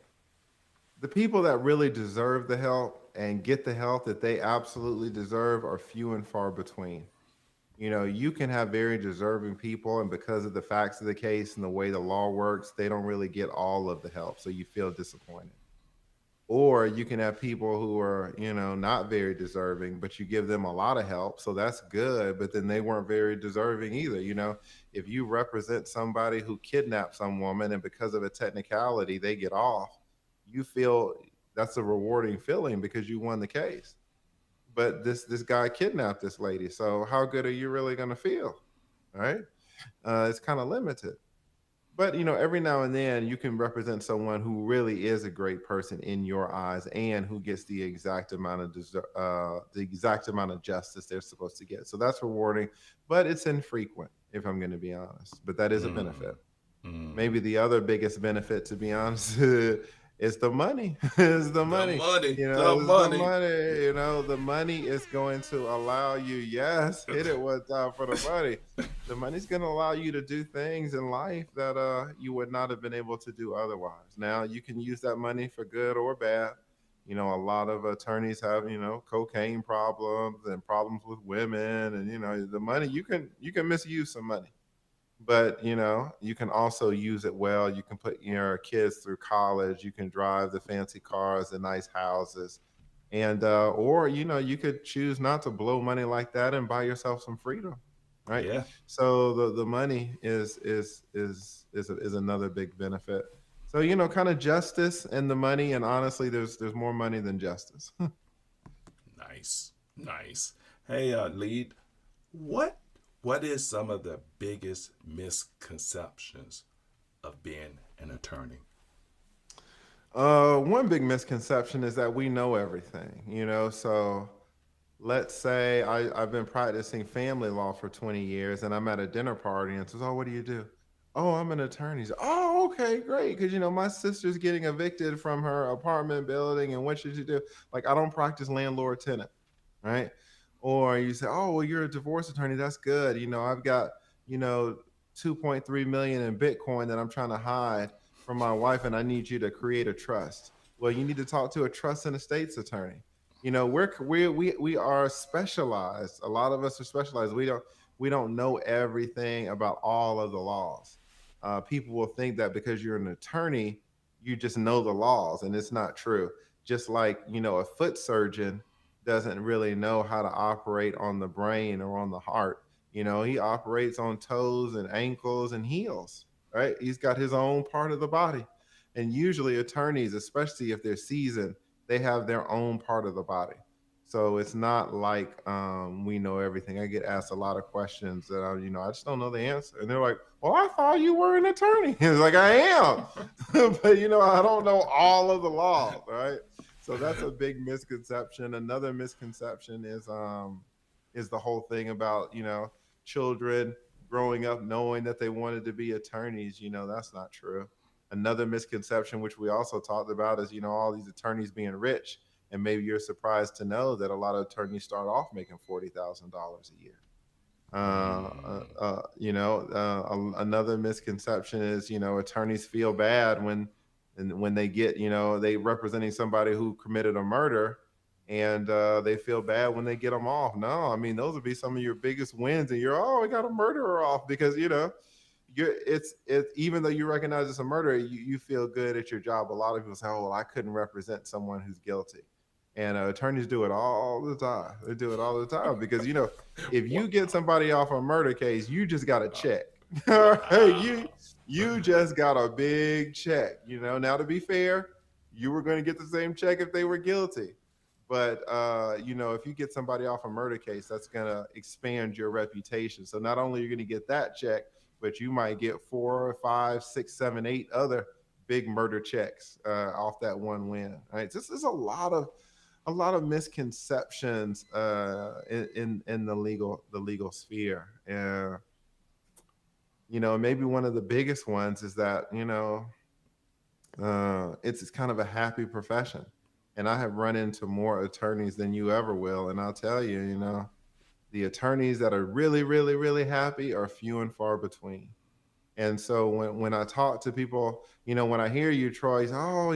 The people that really deserve the help and get the help that they absolutely deserve are few and far between. You can have very deserving people, and because of the facts of the case and the way the law works, they don't really get all of the help. So you feel disappointed. Or you can have people who are, not very deserving, but you give them a lot of help. So that's good. But then they weren't very deserving either. If you represent somebody who kidnapped some woman and because of a technicality, they get off, you feel that's a rewarding feeling because you won the case. But this guy kidnapped this lady. So how good are you really going to feel? Right? It's kind of limited. But every now and then you can represent someone who really is a great person in your eyes and who gets the exact amount of justice they're supposed to get. So that's rewarding, but it's infrequent, if I'm going to be honest. But that is a Mm, benefit. mm. Maybe the other biggest benefit, to be honest, is the money. Is the The money. money, the Is the money. money. The money is going to allow you. Yes, hit it one time for the money. The money's going to allow you to do things in life that you would not have been able to do otherwise. Now you can use that money for good or bad. A lot of attorneys have cocaine problems and problems with women, and the money you can misuse some money. but you can also use it well. You can put your kids through college. You can drive the fancy cars, the nice houses, and or you could choose not to blow money like that and buy yourself some freedom, right? Yeah. So the money is another big benefit. So kind of justice and the money, and honestly, there's more money than justice. Nice. Nice. Hey, lead. What what is some of the biggest misconceptions of being an attorney? One big misconception is that we know everything, so let's say I've been practicing family law for 20 years and I'm at a dinner party and says, oh, what do you do? Oh, I'm an attorney. So, oh, okay, great. Because, my sister's getting evicted from her apartment building. And what should you do? Like, I don't practice landlord tenant, right? Or you say, oh, well, you're a divorce attorney. That's good. I've got, you know, 2.3 million in Bitcoin that I'm trying to hide from my wife and I need you to create a trust. Well, you need to talk to a trust and estates attorney. We are specialized. A lot of us are specialized. We don't know everything about all of the laws. People will think that because you're an attorney, you just know the laws, and it's not true. Just like a foot surgeon doesn't really know how to operate on the brain or on the heart. He operates on toes and ankles and heels. Right? He's got his own part of the body, and usually attorneys, especially if they're seasoned, they have their own part of the body. So it's not like we know everything. I get asked a lot of questions that I just don't know the answer, and they're like, "Well, I thought you were an attorney." It's like I am, but I don't know all of the laws, right? So that's a big misconception. Another misconception is the whole thing about children growing up knowing that they wanted to be attorneys. That's not true. Another misconception, which we also talked about, is all these attorneys being rich, and maybe you're surprised to know that a lot of attorneys start off making $40,000 a year. Mm. Another misconception is attorneys feel bad when they get they representing somebody who committed a murder, and they feel bad when they get them off. No, I mean those would be some of your biggest wins, and you're, oh, we got a murderer off, because it's even though you recognize it's a murder, you feel good at your job. A lot of people say, oh, well, I couldn't represent someone who's guilty, and attorneys do it all the time. They do it all the time because if you get Wow. somebody off a murder case, you just got a check. All right, you Wow. you just got a big check. Now, to be fair, you were going to get the same check if they were guilty, but if you get somebody off a murder case, that's going to expand your reputation. So not only are you going to get that check, but you might get 4 or 5, 6, 7, 8 other big murder checks off that one win. All right, this is a lot of misconceptions in the legal sphere. Maybe one of the biggest ones is that it's kind of a happy profession, and I have run into more attorneys than you ever will, and I'll tell you, the attorneys that are really, really, really happy are few and far between. And so when I talk to people, when I hear you, Troy, say, oh,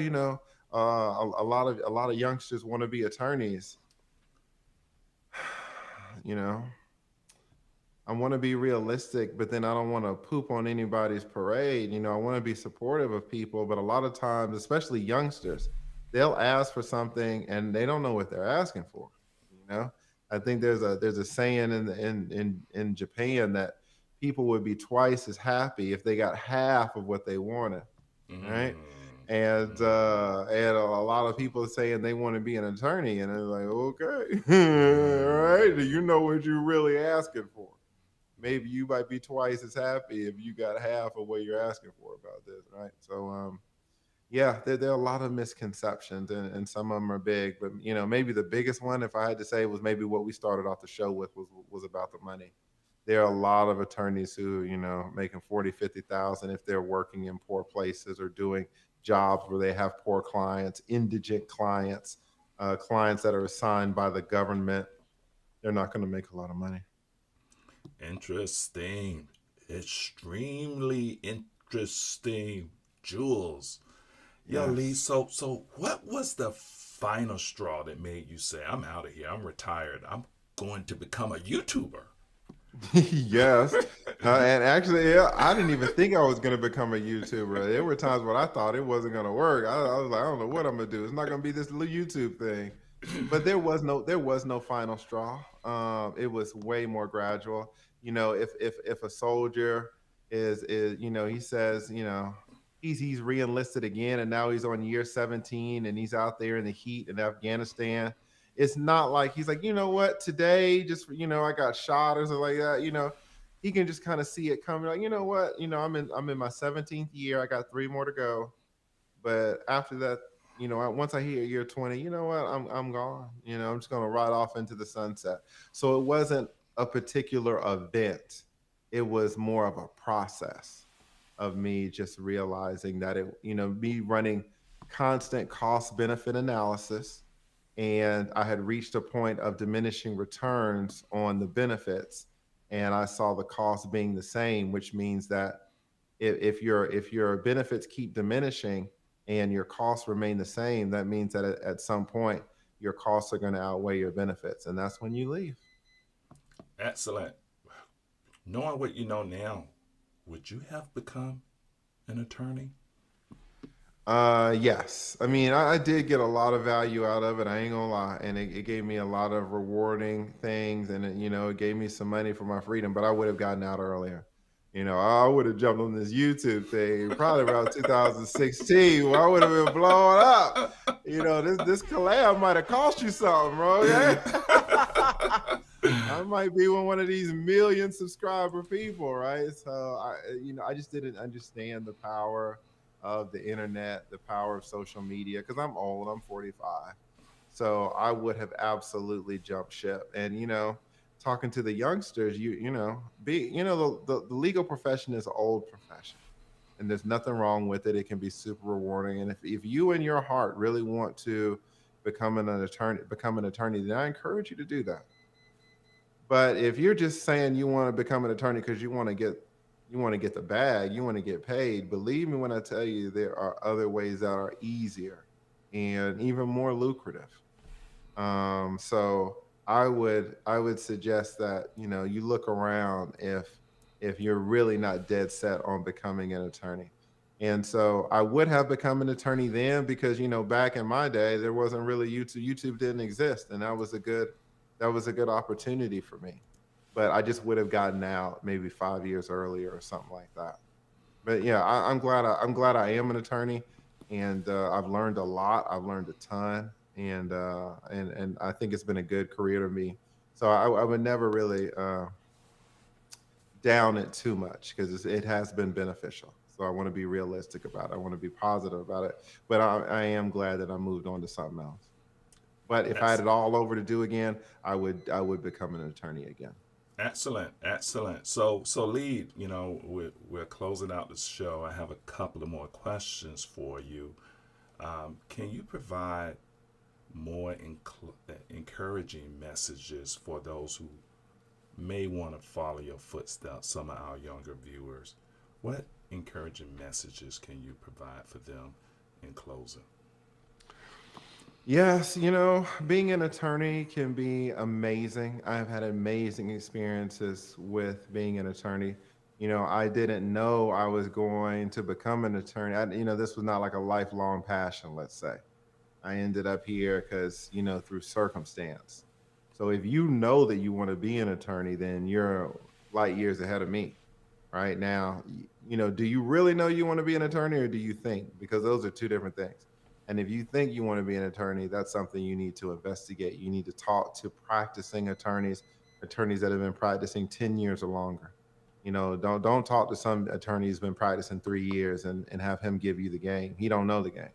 a lot of youngsters want to be attorneys. you know, I want to be realistic, but then I don't want to poop on anybody's parade. I want to be supportive of people, but a lot of times, especially youngsters, they'll ask for something and they don't know what they're asking for. You know, I think there's a saying in Japan that people would be twice as happy if they got half of what they wanted. Right? Mm. And a lot of people are saying they want to be an attorney, and they're like, okay, all right, do you know what you're really asking for? Maybe you might be twice as happy if you got half of what you're asking for about this, right? So, yeah, there are a lot of misconceptions, and some of them are big, but maybe the biggest one, if I had to say, was maybe what we started off the show with was about the money. There are a lot of attorneys who making 40, 50,000 if they're working in poor places or doing jobs where they have poor clients, indigent clients, clients that are assigned by the government. They're not going to make a lot of money. Interesting. Extremely interesting. Jules. Yo, Lee, Yes. so what was the final straw that made you say, I'm out of here, I'm retired, I'm going to become a YouTuber? Yes. And actually, yeah, I didn't even think I was going to become a YouTuber. There were times when I thought it wasn't going to work. I was like, I don't know what I'm going to do. It's not going to be this little YouTube thing. But there was no final straw. It was way more gradual. If a soldier is he says he's re-enlisted again, and now he's on year 17, and he's out there in the heat in Afghanistan. It's not like he's like, you know what, today just I got shot or something like that. He can just kind of see it coming. Like, you know what, I'm in my 17th year. I got three more to go. But after that, once I hit year 20, you know what? I'm gone. I'm just gonna ride off into the sunset. So it wasn't a particular event. It was more of a process of me just realizing that me running constant cost benefit analysis, and I had reached a point of diminishing returns on the benefits, and I saw the cost being the same, which means that if your benefits keep diminishing and your costs remain the same, that means that at some point your costs are going to outweigh your benefits, and that's when you leave. Excellent. Knowing what you know now, would you have become an attorney? Yes. I mean, I did get a lot of value out of it. I ain't gonna lie, and it gave me a lot of rewarding things, and it gave me some money for my freedom. But I would have gotten out earlier. I would have jumped on this YouTube thing probably around 2016. Where I would have been blown up. This collab might have cost you something, bro. Okay? I might be one of these million subscriber people, right? So I just didn't understand the power of the internet, the power of social media, because I'm old, I'm 45. So I would have absolutely jumped ship. And talking to the youngsters, the legal profession is an old profession, and there's nothing wrong with it. It can be super rewarding. And if you in your heart really want to become an attorney, then I encourage you to do that. But if you're just saying you want to become an attorney because you want to get the bag, you want to get paid, believe me when I tell you there are other ways that are easier and even more lucrative. So I would suggest that you look around if you're really not dead set on becoming an attorney. And so I would have become an attorney then, because back in my day there wasn't really YouTube. YouTube didn't exist, and that was a good opportunity for me. But I just would have gotten out maybe 5 years earlier or something like that. But yeah, I'm glad I am an attorney, and I've learned a lot. I've learned a ton, and I think it's been a good career to me. So I would never really down it too much, because it has been beneficial. So I want to be realistic about it. I want to be positive about it. But I am glad that I moved on to something else. But if I had Ex- it all over to do again, I would become an attorney again. Excellent, excellent. So lead. We're closing out the show. I have a couple of more questions for you. Can you provide more encouraging messages for those who may want to follow your footsteps? Some of our younger viewers. What encouraging messages can you provide for them in closing? Yes, being an attorney can be amazing. I've had amazing experiences with being an attorney. I didn't know I was going to become an attorney. This was not like a lifelong passion, let's say. I ended up here because, through circumstance. So if you know that you want to be an attorney, then you're light years ahead of me right now. Do you really know you want to be an attorney, or do you think? Because those are two different things. And if you think you want to be an attorney, that's something you need to investigate. You need to talk to practicing attorneys that have been practicing 10 years or longer. Don't talk to some attorney who's been practicing 3 years and have him give you the game. He don't know the game.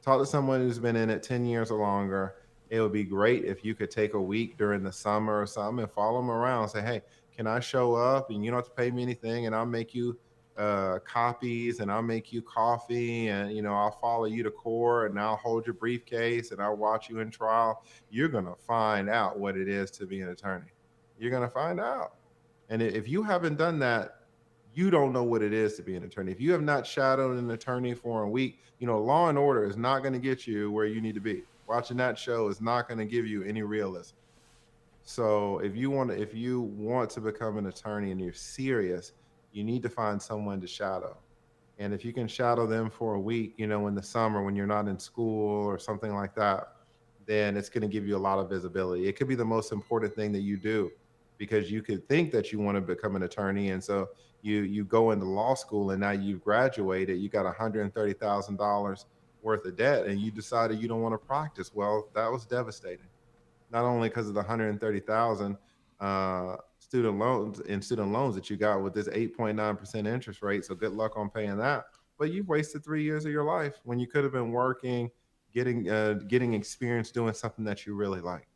Talk to someone who's been in it 10 years or longer. It would be great if you could take a week during the summer or something and follow them around. Say, hey, can I show up? And you don't have to pay me anything, and I'll make you copies, and I'll make you coffee, and I'll follow you to court, and I'll hold your briefcase, and I'll watch you in trial. You're gonna find out what it is to be an attorney. You're gonna find out. And if you haven't done that, you don't know what it is to be an attorney. If you have not shadowed an attorney for a week, Law and Order is not going to get you where you need to be. Watching that show is not going to give you any realism. So if you want to become an attorney and you're serious, you need to find someone to shadow. And if you can shadow them for a week, in the summer when you're not in school or something like that, then it's going to give you a lot of visibility. It could be the most important thing that you do, because you could think that you want to become an attorney. And so you go into law school and now you've graduated, you got $130,000 worth of debt, and you decided you don't want to practice. Well, that was devastating, not only because of the 130,000 student loans that you got with this 8.9% interest rate. So good luck on paying that. But you've wasted 3 years of your life when you could have been working, getting experience doing something that you really like.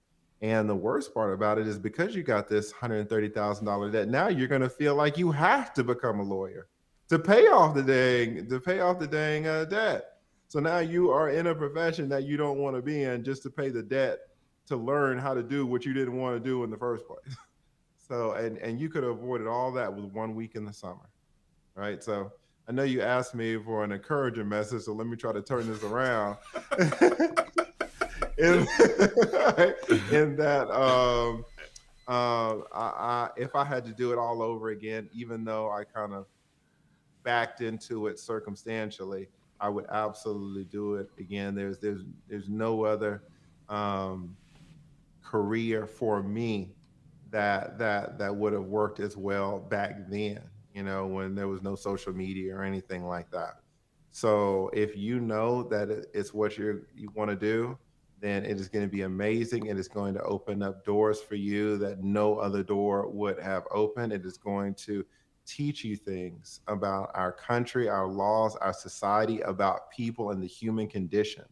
And the worst part about it is, because you got this $130,000 debt, now you're going to feel like you have to become a lawyer to pay off the dang debt. So now you are in a profession that you don't want to be in just to pay the debt, to learn how to do what you didn't want to do in the first place. So, and you could have avoided all that with 1 week in the summer, right? So I know you asked me for an encouraging message, so let me try to turn this around. in, in that, if I had to do it all over again, even though I kind of backed into it circumstantially, I would absolutely do it again. There's no other um, career for me that would have worked as well back then, when there was no social media or anything like that. So if you know that it's what you want to do, then it is going to be amazing. It is going to open up doors for you that no other door would have opened. It is going to teach you things about our country, our laws, our society, about people and the human condition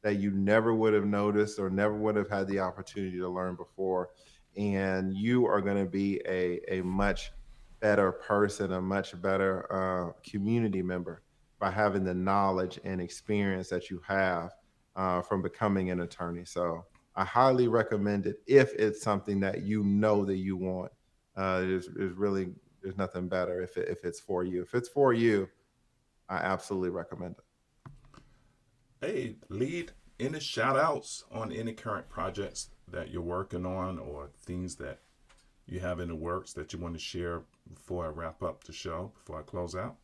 that you never would have noticed or never would have had the opportunity to learn before. And you are going to be a much better person, a much better community member, by having the knowledge and experience that you have from becoming an attorney. So I highly recommend it if it's something that you know that you want. There's nothing better if it's for you. If it's for you, I absolutely recommend it. Hey, lead any shout outs on any current projects that you're working on, or things that you have in the works that you want to share before I wrap up the show, before I close out?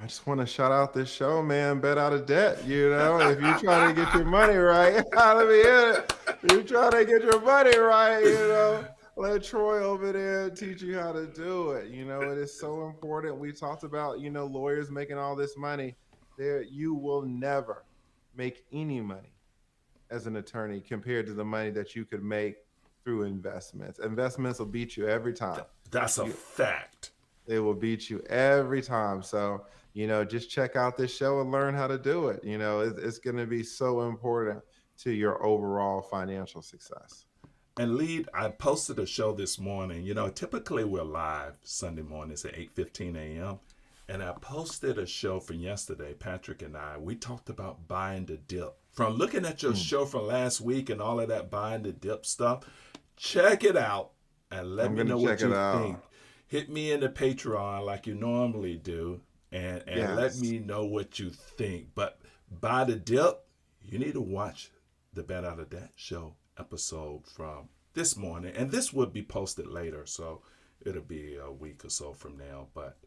I just want to shout out this show, man. Bet out of debt. If you're trying to get your money right, let me hear it. If you're trying to get your money right, let Troy over there teach you how to do it. It is so important. We talked about, lawyers making all this money. You will never make any money as an attorney compared to the money that you could make through investments. Investments will beat you every time. That's a fact. They will beat you every time. So, just check out this show and learn how to do it. It's going to be so important to your overall financial success. And lead, I posted a show this morning. Typically we're live Sunday mornings at 8:15 a.m. And I posted a show from yesterday. Patrick and we talked about buying the dip. From looking at your show from last week and all of that buying the dip stuff, check it out and let me know what you think. Hit me in the Patreon like you normally do, and Yes. let me know what you think. But buy the dip, you need to watch the Bet Out of That Show episode from this morning. And this would be posted later, so it'll be a week or so from now. But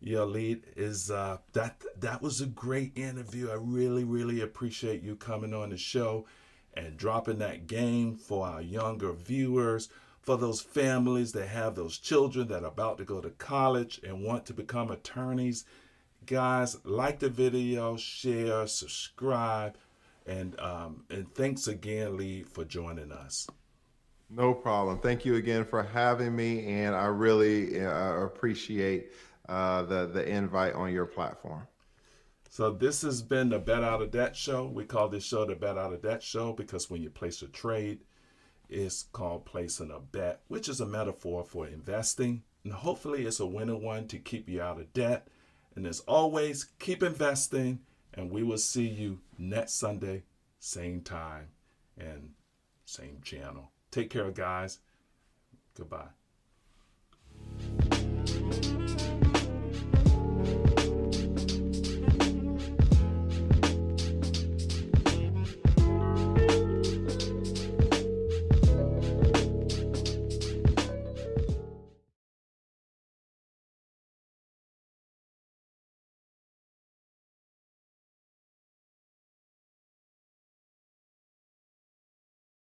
yeah, lead is that was a great interview. I really, really appreciate you coming on the show and dropping that game for our younger viewers, for those families that have those children that are about to go to college and want to become attorneys. Guys, like the video, share, subscribe, and thanks again, Lee, for joining us. No problem. Thank you again for having me, and I really appreciate the invite on your platform. So this has been the Bet Out of That Show. We call this show the Bet Out of That Show because when you place a trade, it's called placing a bet, which is a metaphor for investing. And hopefully it's a winning one to keep you out of debt. And as always, keep investing, and we will see you next Sunday, same time and same channel. Take care, guys. Goodbye.